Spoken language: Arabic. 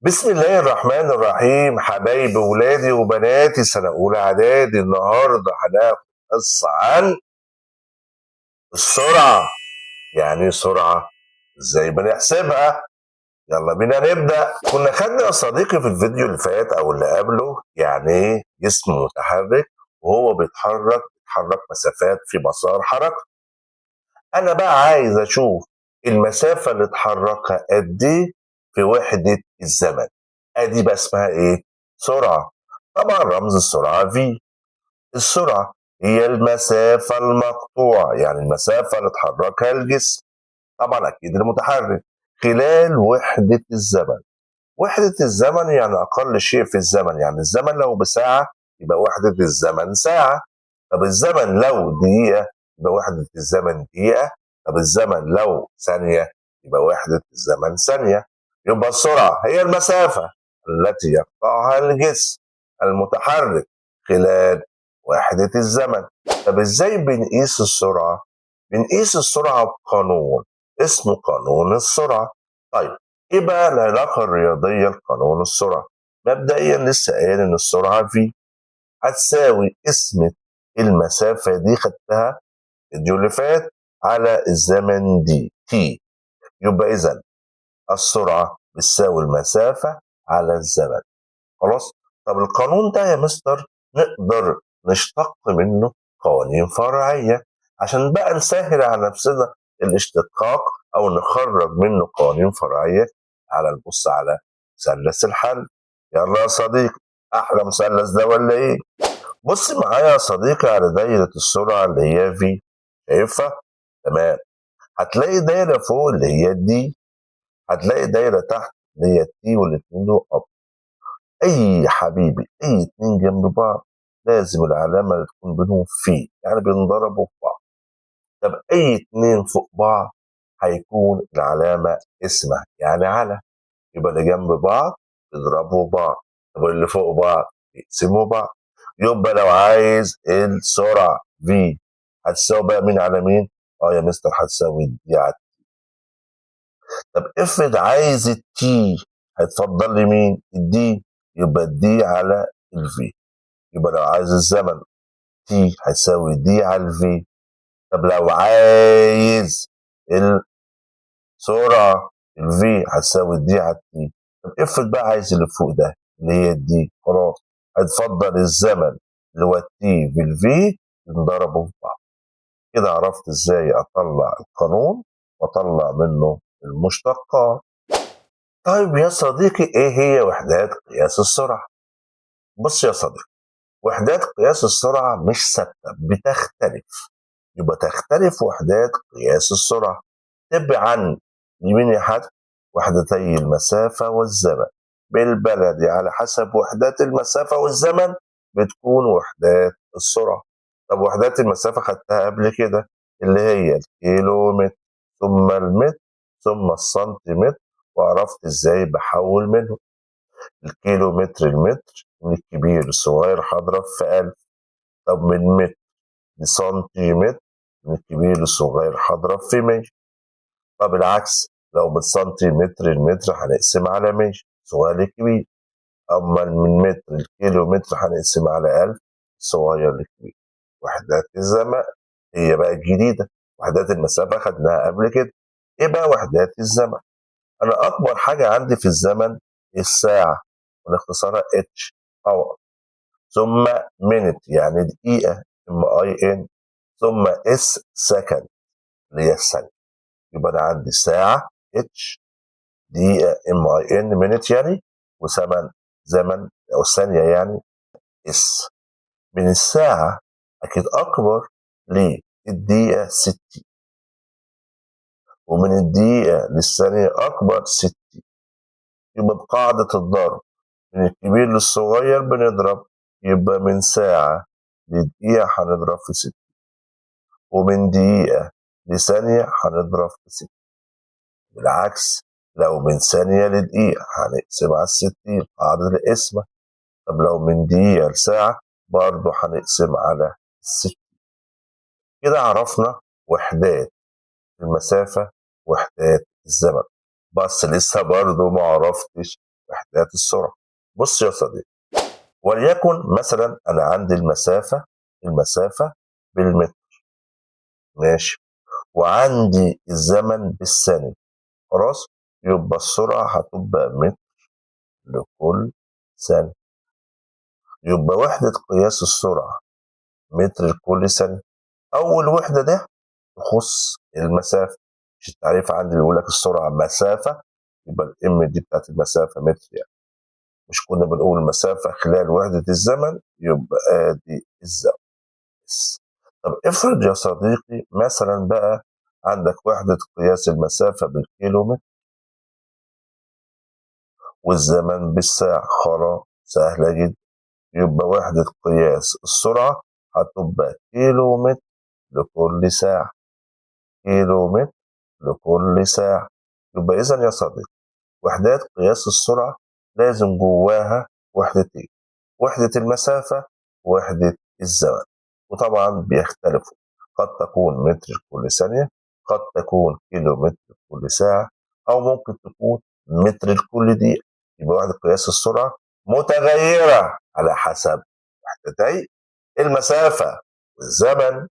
بسم الله الرحمن الرحيم، حبايبي ولادي وبناتي سنة أولى إعدادي. النهاردة هناخد قصة عن السرعة. يعني إيه سرعة؟ إزاي بنحسبها؟ يلا بينا نبدأ. كنا خدنا يا صديقي في الفيديو اللي فات أو اللي قبله يعني إيه جسم متحرك وهو بيتحرك مسافات في مسار حركة. أنا بقى عايز أشوف المسافة اللي اتحركها قد إيه في وحدة الزمن. ادي بقى اسمها ايه؟ سرعة. طبعا رمز السرعة في. السرعة هي المسافة المقطوعة، يعني المسافة اللي اتحركها الجسم، طبعا اكيد المتحرك، خلال وحدة الزمن. وحدة الزمن يعني اقل شيء في الزمن، يعني الزمن لو بساعة يبقى وحدة الزمن ساعة. طب الزمن لو دقيقة يبقى وحدة الزمن دقيقة. طب الزمن لو ثانية يبقى وحدة الزمن ثانية. يبقى السرعة هي المسافة التي يقطعها الجسم المتحرك خلال وحدة الزمن. طب ازاي بنقيس السرعة؟ بنقيس السرعة بقانون اسمه قانون السرعة. طيب ايه بقى العلاقة الرياضية لقانون السرعة؟ مبدئيا لسه قايل ان السرعة في هتساوي قسمة المسافة دي، خدتها الفيديو اللي فات، على الزمن دي تي. يبقى إذا السرعة بتساوي المسافة على الزمن. خلاص. طب القانون ده يا مستر نقدر نشتق منه قوانين فرعية عشان بقى نسهل على نفسنا الاشتقاق أو نخرج منه قوانين فرعية. على نبص على مثلث الحل. يلا يا صديقي، أحلى مثلث ده ولا إيه؟ بص معايا يا صديقي على دايرة السرعة اللي هي في. شايفها؟ تمام. هتلاقي دايرة فوق اللي هي دي، هتلاقي دايرة تحت اللي هي تي، والاتنين دول أب. أي حبيبي أي اتنين جنب بعض لازم العلامة اللي تكون بينهم في، يعني بينضربوا في بعض. طب أي اتنين فوق بعض هيكون العلامة اسمها يعني على. يبقى اللي جنب بعض يضربوا بعض، طب اللي فوق بعض يقسموا بعض. يبقى لو عايز السرعة في هتساوي بقى مين على مين؟ اه يا مستر هتساوي دي على. طب افرض عايز التي هيتفضل لي مين؟ الدي. يبقى الدي على الفي. يبقى لو عايز الزمن تي هيساوي دي على الفي. طب لو عايز السرعة الفي هتساوي دي على التي. طب افرض بقى عايز اللي فوق ده اللي هي الدي، خلاص هتفضل الزمن اللي هو التي في الفي ينضربوا في بعض. كده عرفت ازاي اطلع القانون واطلع منه المشتقات. طيب يا صديقي ايه هي وحدات قياس السرعة؟ بص يا صديقي، وحدات قياس السرعة مش ثابتة، بتختلف. يبقى تختلف وحدات قياس السرعة تبعا لمين يا حاج؟ وحدتي المسافة والزمن. بالبلدي على حسب وحدات المسافة والزمن بتكون وحدات السرعة. طب وحدات المسافة خدتها قبل كده اللي هي الكيلومتر، ثم المتر، ثم السنتيمتر، وعرفت ازاي بحول منهم. الكيلومتر المتر من الكبير للصغير هضرب في 1000. طب من متر لسنتيمتر من الكبير للصغير هضرب في 100. طب العكس، لو من سنتيمتر المتر هنقسم على 100 صغير لكبير. أما من متر الكيلومتر هنقسم على 1000 صغير لكبير. وحدات الزمن هي بقى الجديدة. وحدات المسافة خدناها قبل كده. ايه بقى وحدات الزمن؟ انا اكبر حاجة عندي في الزمن الساعة، ونختصرها اتش اور. ثم minute يعني دقيقة ام اي ان. ثم اس سكند اللي هي الثانية. يبقى انا عندي ساعة اتش، دقيقة ام اي ان minute يعني، وزمن زمن او ثانية يعني اس. من الساعة اكيد اكبر للدقيقة 60، ومن الدقيقة للثانية اكبر 60. يبقى بقاعدة الضرب من الكبير للصغير بنضرب. يبقى من ساعة لدقيقة هنضرب في 60، ومن دقيقة لثانية هنضرب في 60. بالعكس، لو من ثانية لدقيقة هنقسم على 60 قاعدة القسمة. طب لو من دقيقة لساعة برضه هنقسم على 60. كده عرفنا وحدات المسافة، وحدات الزمن. بس لسه برضه ما عرفتش وحدات السرعة. بص يا صديقي، وليكن مثلا أنا عندي المسافة بالمتر، ماشي، وعندي الزمن بالثانية، خلاص، يبقى السرعة هتبقى متر لكل ثانية. يبقى وحدة قياس السرعة متر لكل ثانية. أول وحدة ده تخص المسافة، مش التعريف عندي بيقول لك السرعة مسافة، يبقى الام دي بتاعت المسافة متر يعني. مش كنا بنقول المسافة خلال وحدة الزمن، يبقى دي الزمن. طب افرض يا صديقي مثلا بقى عندك وحدة قياس المسافة بالكيلومتر والزمن بالساعة، خلاص سهلة جدا. يبقى وحدة قياس السرعة هتبقى كيلومتر لكل ساعة، كيلومتر لكل ساعة. يبقى إذا يا صديقي وحدات قياس السرعة لازم جواها وحدتين، وحدة المسافة ووحدة الزمن، وطبعا بيختلفوا، قد تكون متر كل ثانية، قد تكون كيلو متر كل ساعة، أو ممكن تكون متر لكل دقيقة. يبقى وحدة قياس السرعة متغيرة على حسب وحدتي المسافة والزمن.